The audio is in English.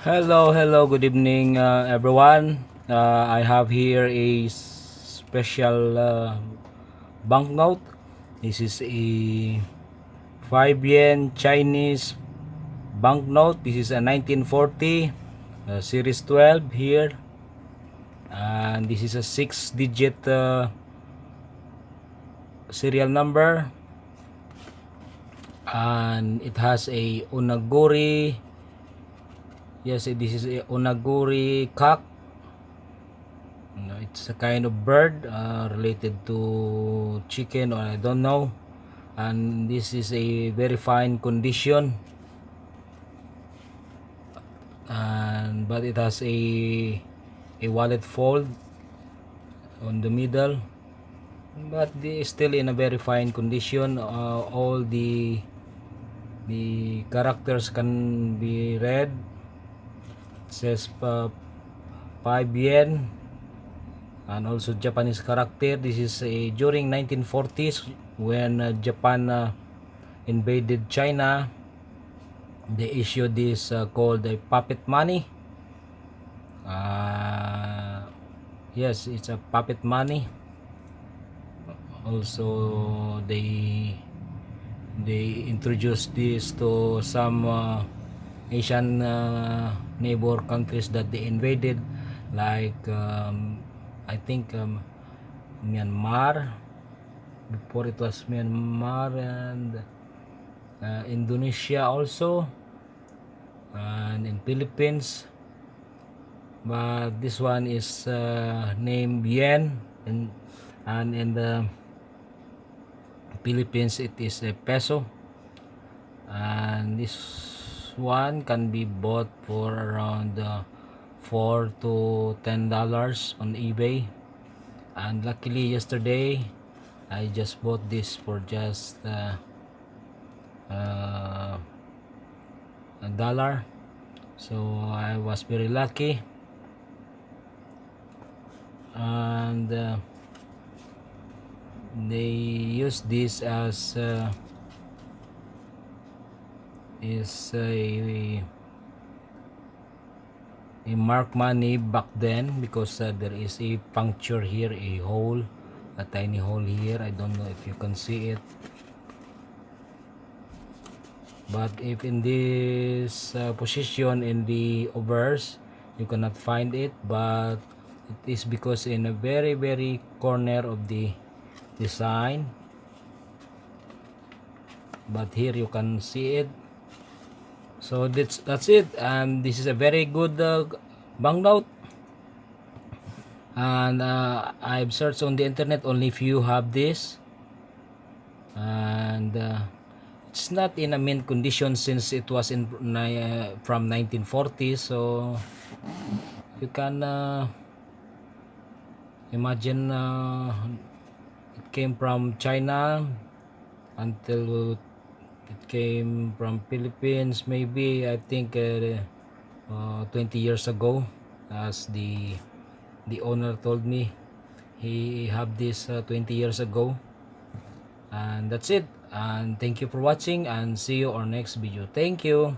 Hello, good evening, everyone. I have here a special banknote. This is a 5 yen Chinese banknote. This is a 1940 series 12 here, and this is a 6-digit serial number, and it has a ONAGORI. Yes, this is a ONAGORI cock. It's a kind of bird related to chicken, or I don't know. And this is a very fine condition, and but it has a wallet fold on the middle, but it is still in a very fine condition. All the characters can be read. It says 5 yen, and also Japanese character. This is during 1940s when Japan invaded China. They issued this called a puppet money. Yes, it's a puppet money. Also, they introduced this to some Asian neighbor countries that they invaded, like I think Myanmar. Before it was Myanmar, and Indonesia also, and in Philippines. But this one is named yen, and in the Philippines it is a peso. And this one can be bought for around $4 to $10 on eBay. And luckily yesterday I just bought this for just $1, so I was very lucky. And they use this as is a mark money back then, because there is a puncture here, a hole, a tiny hole here. I don't know if you can see it, but if in this position in the obverse you cannot find it, but it is because in a very corner of the design, but here you can see it. So that's it, and this is a very good banknote. And I've searched on the internet, only if you have this, and it's not in a mint condition since it was in from 1940. So you can imagine it came from China until it came from Philippines, maybe I think 20 years ago, as the owner told me. He have this 20 years ago. And that's it, and thank you for watching, and see you on next video. Thank you.